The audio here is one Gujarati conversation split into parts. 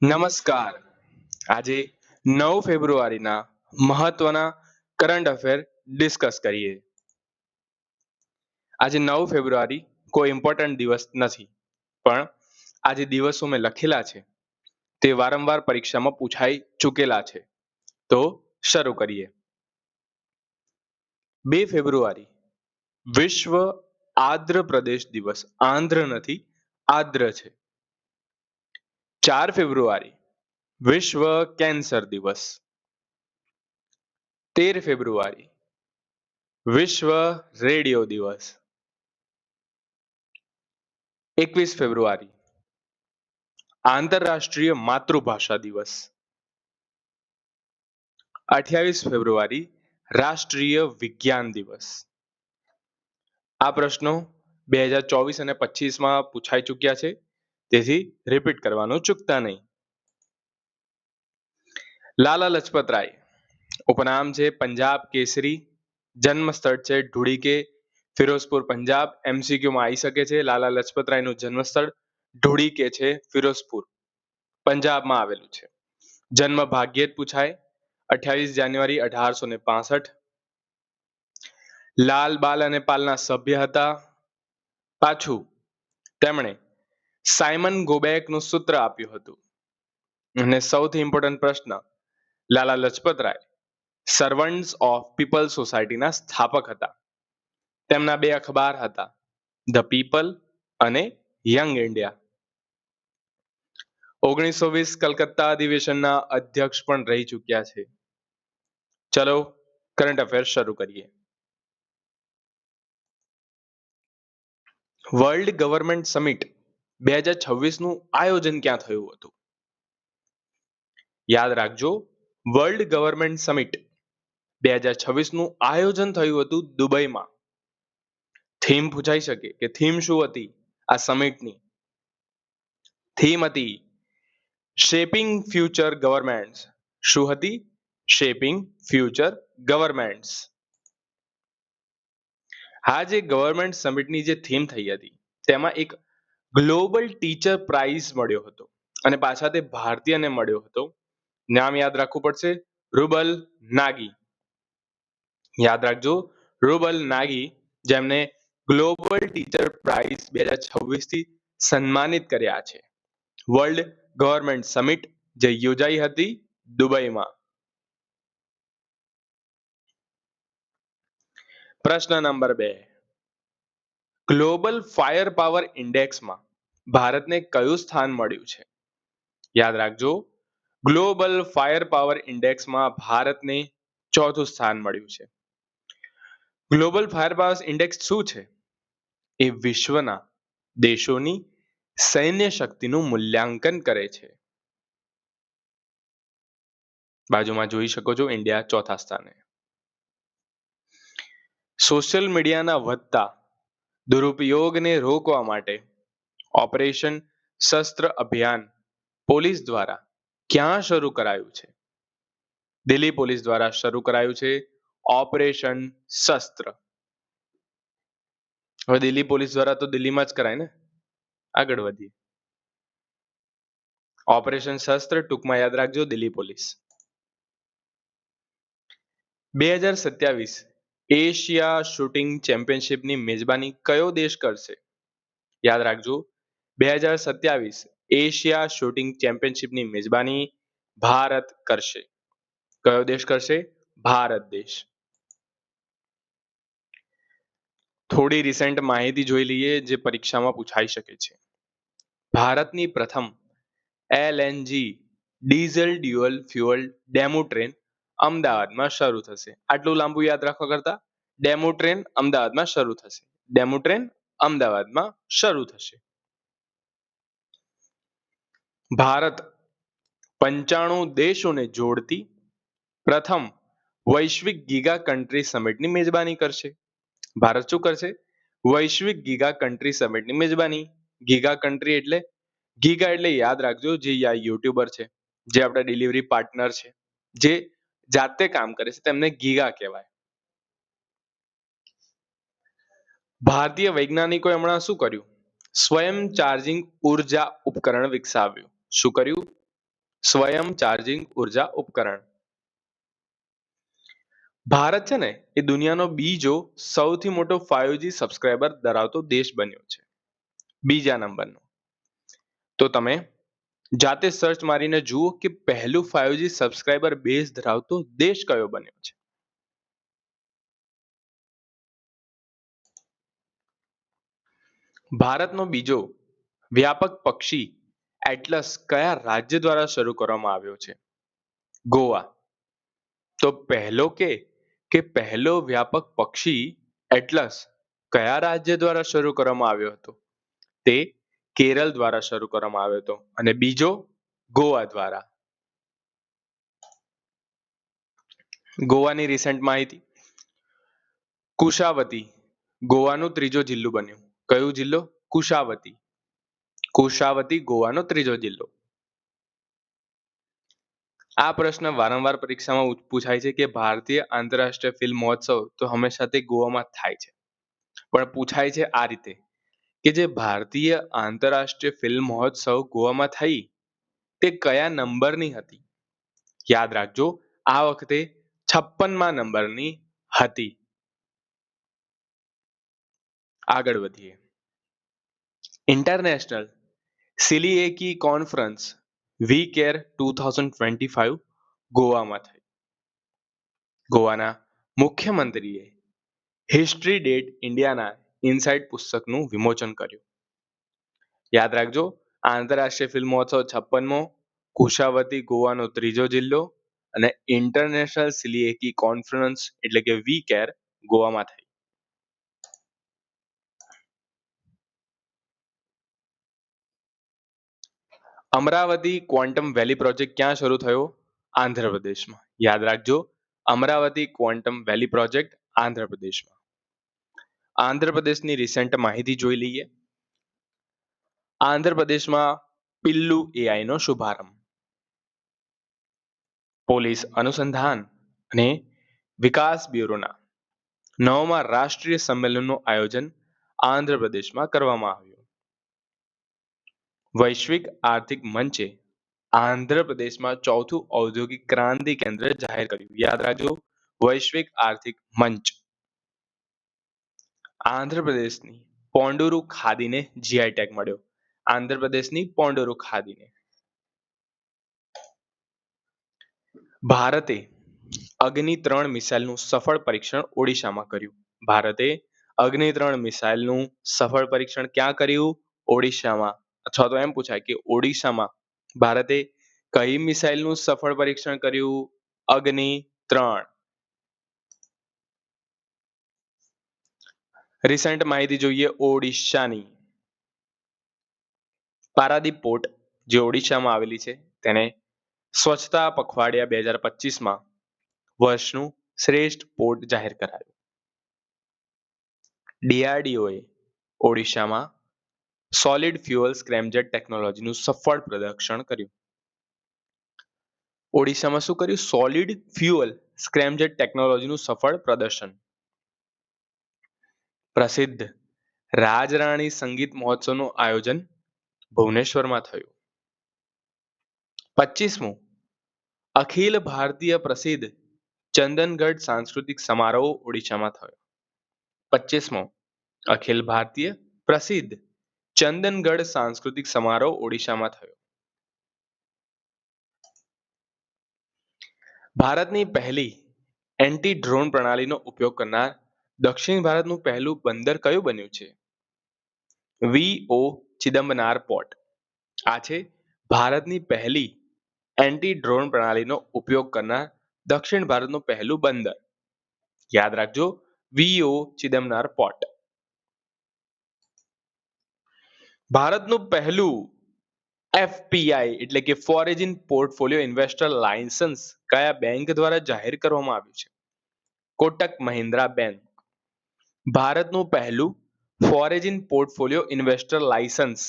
નમસ્કાર. આજે 9 ફેબ્રુઆરીના મહત્વના કરંટ અફેર ડિસ્કસ કરીએ. આજે 9 ફેબ્રુઆરી કોઈ ઇમ્પોર્ટન્ટ દિવસ નથી, પણ આજે દિવસો મેં લખેલા છે તે વારંવાર પરીક્ષામાં પૂછાઈ ચૂકેલા છે. તો શરૂ કરીએ. 2 ફેબ્રુઆરી વિશ્વ આંધ્ર પ્રદેશ દિવસ. આંધ્ર નથી, આદ્ર છે. 4 ફેબ્રુઆરી વિશ્વ કેન્સર દિવસ. 13 ફેબ્રુઆરી વિશ્વ રેડિયો દિવસ. 21 ફેબ્રુઆરી આંતરરાષ્ટ્રીય માતૃભાષા દિવસ. 28 ફેબ્રુઆરી રાષ્ટ્રીય વિજ્ઞાન દિવસ. આ પ્રશ્નો 2024 અને 25માં પૂછાઈ ચૂક્યા છે, તેથી રિપીટ કરવાનું ચૂકતા નહીં. લાલા લજપત રાય ઉપનામ છે પંજાબ કેસરી. જન્મ સ્થળ છે ઢુડીકે, ફિરોઝપુર, પંજાબ. એમસીક્યુમાં આવી શકે છે. લાલા લજપત રાયનું જન્મસ્થળ ઢુડીકે છે, ફિરોઝપુર, પંજાબમાં આવેલું છે. જન્મ ભાગ્યે જ પૂછાય. 28 જાન્યુઆરી 1865. લાલ બાલ અને પાલના સભ્ય હતા. પાછું તેમણે સાયમન ગોબેકનું સૂત્ર આપ્યું હતું. અને સૌથી ઇમ્પોર્ટન્ટ પ્રશ્ન, લાલા લજપત રાય સર્વન્ટ્સ ઓફ પીપલ સોસાયટીના સ્થાપક હતા. તેમના 2 અખબાર હતા, ધ પીપલ અને યંગ ઇન્ડિયા. 1920 કલકત્તા અધિવેશનના અધ્યક્ષ પણ રહી ચૂક્યા છે. ચલો કરંટ અફેર શરૂ કરીએ. વર્લ્ડ ગવર્નમેન્ટ સમિટ 2026 નું આયોજન ક્યાં થયું હતું? યાદ રાખજો, વર્લ્ડ ગવર્નમેન્ટ સમિટ 2026 નું આયોજન થયું હતું દુબઈમાં. થીમ પૂછાઈ શકે કે થીમ શું હતી આ સમિટની? થીમ હતી શેપિંગ ફ્યુચર ગવર્નમેન્ટ્સ. શું હતી? Shaping future governments. આ જે ગવર્નમેન્ટ સમિટની જે થીમ થઈ હતી તેમાં એક ગ્લોબલ ટીચર પ્રાઇઝ મળ્યો હતો અને પાછા તે ભારતીયને મળ્યો હતો. નામ યાદ રાખવું પડશે, રૂબલ નાગી. યાદ રાખજો, રૂબલ નાગી, જેમને ગ્લોબલ ટીચર પ્રાઇઝ 2026 થી સન્માનિત કર્યા છે. વર્લ્ડ ગવર્નમેન્ટ સમિટ જે યોજાઈ હતી દુબઈમાં. પ્રશ્ન નંબર 2, ગ્લોબલ ફાયર પાવર ઇન્ડેક્સમાં ભારતને કયું સ્થાન મળ્યું છે? યાદ રાખજો, ગ્લોબલ ફાયર પાવર ઇન્ડેક્સમાં ભારતને 4થું સ્થાન મળ્યું છે. ગ્લોબલ ફાયર પાવર ઇન્ડેક્સ શું છે? એ વિશ્વના દેશોની સૈન્ય શક્તિનું મૂલ્યાંકન કરે છે. બાજુમાં જોઈ શકો છો, ઇન્ડિયા 4થા સ્થાને. સોશિયલ મીડિયાના વધતા દુરુપયોગને રોકવા માટે ઓપરેશન શસ્ત્ર અભિયાન પોલીસ દ્વારા ક્યાં શરૂ કરાયું છે? દિલ્હી પોલીસ દ્વારા શરૂ કરાયું છે ઓપરેશન શસ્ત્ર. હવે દિલ્હી પોલીસ દ્વારા તો દિલ્હીમાં જ કરાય ને. આગળ વધીએ. ઓપરેશન શસ્ત્ર ટૂંકમાં યાદ રાખજો, દિલ્હી પોલીસ. 2027 એશિયા શૂટિંગ ચેમ્પિયનશિપની મેજબાની કયો દેશ કરશે? યાદ રાખજો, 2027 એશિયા શૂટિંગ ચેમ્પિયનશિપની મેજબાની ભારત કરશે. કયો દેશ કરશે? ભારત દેશ. થોડી રિસેન્ટ માહિતી જોઈ લઈએ જે પરીક્ષામાં પૂછાઈ શકે છે. ભારતની પ્રથમ LNG diesel dual fuel demo train અમદાવાદમાં શરૂ થશે. આટલું લાંબુ યાદ રાખવા કરતા ડેમો ટ્રેન અમદાવાદમાં શરૂ થશે. ડેમો ટ્રેન અમદાવાદમાં શરૂ થશે. ભારત 95 દેશોને જોડતી પ્રથમ વૈશ્વિક ગીગા કન્ટ્રી સમિટની મેજબાની કરશે. ભારત શું કરશે? વૈશ્વિક ગીગા કન્ટ્રી સમિટની મેજબાની. ગીગા કન્ટ્રી એટલે ગીગા એટલે યાદ રાખજો, જે યુટ્યુબર છે, જે આપણા ડિલિવરી પાર્ટનર છે, જે જાતે કામ કરે છે, તેમને ગીગા કહેવાય. ભારતીય વૈજ્ઞાનિકોએ હમણાં શું કર્યું? સ્વયં ચાર્જિંગ ઉર્જા ઉપકરણ વિકસાવ્યું. શું કર્યું? સ્વયં ચાર્જિંગ ઉર્જા ઉપકરણ. ભારત છે ને એ દુનિયાનો બીજો સૌથી મોટો 5G સબસ્ક્રાઇબર ધરાવતો દેશ બન્યો છે, બીજા નંબરનો. તો તમે જાતે સર્ચ મારીને જુઓ કે પહેલું 5G સબસ્ક્રાઇબર બેઝ ધરાવતો દેશ કયો બન્યો છે. ભારતનો બીજો વ્યાપક પક્ષી એટલસ કયા રાજ્ય દ્વારા શરૂ કરવામાં આવ્યો છે? ગોવા. તો પહેલો વ્યાપક પક્ષી એટલસ કયા રાજ્ય દ્વારા શરૂ કરવામાં આવ્યો હતો? તે કેરળ દ્વારા શરૂ કરવામાં આવ્યો હતો અને બીજો ગોવા દ્વારા. ગોવાની રિસેન્ટ માહિતી. કુશાવતી ગોવાનું ત્રીજો જિલ્લો બન્યું. કયું જિલ્લો? કુશાવતી. કુશાવતી ગોવાનો ત્રીજો જિલ્લો. આ પ્રશ્ન વારંવાર પરીક્ષામાં પૂછાય છે કે ભારતીય આંતરરાષ્ટ્રીય ફિલ્મ મહોત્સવ તો હંમેશા તે ગોવામાં થાય છે, પણ પૂછાય છે આ રીતે કે જે ભારતીય આંતરરાષ્ટ્રીય ફિલ્મ મહોત્સવ ગોવામાં થઈ તે કયા નંબરની હતી? યાદ રાખજો, આ વખતે 56મા નંબરની હતી. આગળ વધીએ. ઇન્ટરનેશનલ સિલિએકી કોન્ફરન્સ વી કેર 2025 ગોવામાં થઈ. ગોવાના મુખ્યમંત્રીએ હિસ્ટ્રી ડેટ ઇન્ડિયાના ઇનસાઇડ પુસ્તકનું વિમોચન કર્યું. યાદ રાખજો, આંતરરાષ્ટ્રીય ફિલ્મ મહોત્સવ 56મો, કુશાવતી ગોવાનો ત્રીજો જિલ્લો અને ઇન્ટરનેશનલ સિલિએકી કોન્ફરન્સ એટલે કે વી કેર ગોવામાં થઈ. અમરાવતી ક્વોન્ટમ વેલી પ્રોજેક્ટ ક્યાં શરૂ થયો? આંધ્રપ્રદેશમાં. યાદ રાખજો, અમરાવતી ક્વોન્ટમ વેલી પ્રોજેક્ટ આંધ્રપ્રદેશમાં. આંધ્રપ્રદેશની રિસેન્ટ માહિતી જોઈ લઈએ. આંધ્રપ્રદેશમાં પિલ્લુ એઆઈ નો શુભારંભ. પોલીસ અનુસંધાન અને વિકાસ બ્યુરોના 9મા રાષ્ટ્રીય સંમેલનનું આયોજન આંધ્રપ્રદેશમાં કરવામાં આવ્યું. વૈશ્વિક આર્થિક મંચે આંધ્રપ્રદેશમાં ચોથું ઔદ્યોગિક ક્રાંતિ કેન્દ્ર જાહેર કર્યું. યાદ રાખજો, વૈશ્વિક આર્થિક મંચ. આંધ્રપ્રદેશની પોંડુરુ ખાદીને જીઆઈ ટેગ મળ્યો. આંધ્રપ્રદેશની પોંડુરુ ખાદીને. ભારતે અગ્નિ-3 મિસાઇલનું સફળ પરીક્ષણ ઓડિશામાં કર્યું. ભારતે અગ્નિ-3 મિસાઇલનું સફળ પરીક્ષણ ક્યાં કર્યું? ઓડિશામાં. અથવા તો એમ પૂછાય કે ઓડિશામાં ભારતે કઈ મિસાઇલનું સફળ પરીક્ષણ કર્યું? અગ્નિ-3. રિસેન્ટ માહિતી જોઈએ ઓડિશાની. પારાદીપ પોર્ટ જે ઓડિશામાં આવેલી છે તેને સ્વચ્છતા પખવાડિયા 2025માં વર્ષનું શ્રેષ્ઠ પોર્ટ જાહેર કરાયું. ડીઆરડીઓએ ઓડિશામાં સોલિડ ફ્યુઅલ સ્ક્રેમજેટ ટેકનોલોજીનું સફળ પ્રદર્શન કર્યું. ઓડિશામાં શું કર્યું? સોલિડ ફ્યુઅલ સ્ક્રેમજેટ ટેકનોલોજીનું સફળ પ્રદર્શન. પ્રસિદ્ધ રાજરાણી સંગીત મહોત્સવનું આયોજન ભુવનેશ્વરમાં થયું. 25મું અખિલ ભારતીય પ્રસિદ્ધ ચંદનગઢ સાંસ્કૃતિક સમારોહ ઓડિશામાં થયો. 25મો અખિલ ભારતીય પ્રસિદ્ધ ચંદનગઢ સાંસ્કૃતિક સમારોહ ઓડિશામાં થયો. ભારતની પહેલી એન્ટી ડ્રોન પ્રણાલીનો ઉપયોગ કરનાર દક્ષિણ ભારતનું પહેલું બંદર કયું બન્યું છે? V O Chidambaranar port. આ છે ભારતની પહેલી એન્ટી ડ્રોન પ્રણાલીનો ઉપયોગ કરનાર દક્ષિણ ભારતનું પહેલું બંદર. યાદ રાખજો, વીઓ ચિદમ્બનાર પોર્ટ. ભારતનું પહેલું એફપીઆઈ એટલે કે ફોરેન પોર્ટફોલિયો ઇન્વેસ્ટર લાયસન્સ કયા બેંક દ્વારા જાહેર કરવામાં આવ્યું છે? કોટક મહિન્દ્રા બેંક. ભારતનું પહેલું foreign portfolio investor licence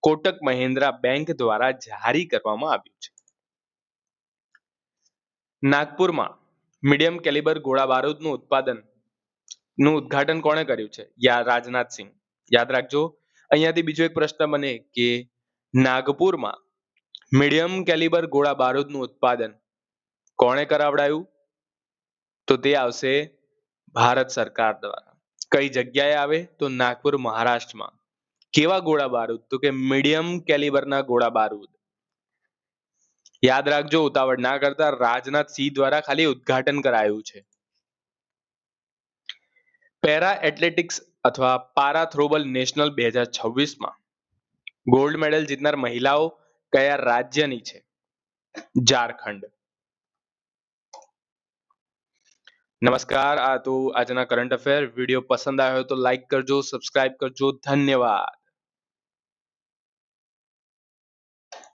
Kotak Mahindra bank દ્વારા જારી કરવામાં આવ્યું છે. નાગપુરમાં મીડિયમ કેલિબર ગોળા બારૂદનું ઉદ્ઘાટન કોણે કર્યું છે? રાજનાથસિંહ. યાદ રાખજો, અહીંયાથી બીજો એક પ્રશ્ન બને કે નાગપુરમાં મીડિયમ કેલિબર ગોળા બારૂદનું ઉત્પાદન કોણે કરાવડાયું? તો તે આવશે ભારત સરકાર દ્વારા. કઈ જગ્યાએ આવે? તો નાગપુર, મહારાષ્ટ્રમાં. કેવા ગોળા બારૂદ? તો કે મીડિયમ કેલિબરના ગોળા બારૂદ. યાદ રાખજો, ઉતાવળ ના કરતા. રાજનાથ સિંહ દ્વારા ખાલી ઉદ્ઘાટન કરાયું છે. પેરા એથ્લેટિક્સ અથવા પારા થ્રોબોલ નેશનલ 2026માં ગોલ્ડ મેડલ જીતનાર મહિલાઓ કયા રાજ્યની છે? ઝારખંડ. નમસ્કાર, આ તો આજના કરંટ અફેર. વિડીયો પસંદ આવ્યો તો લાઈક કરજો, સબસ્ક્રાઇબ કરજો. ધન્યવાદ.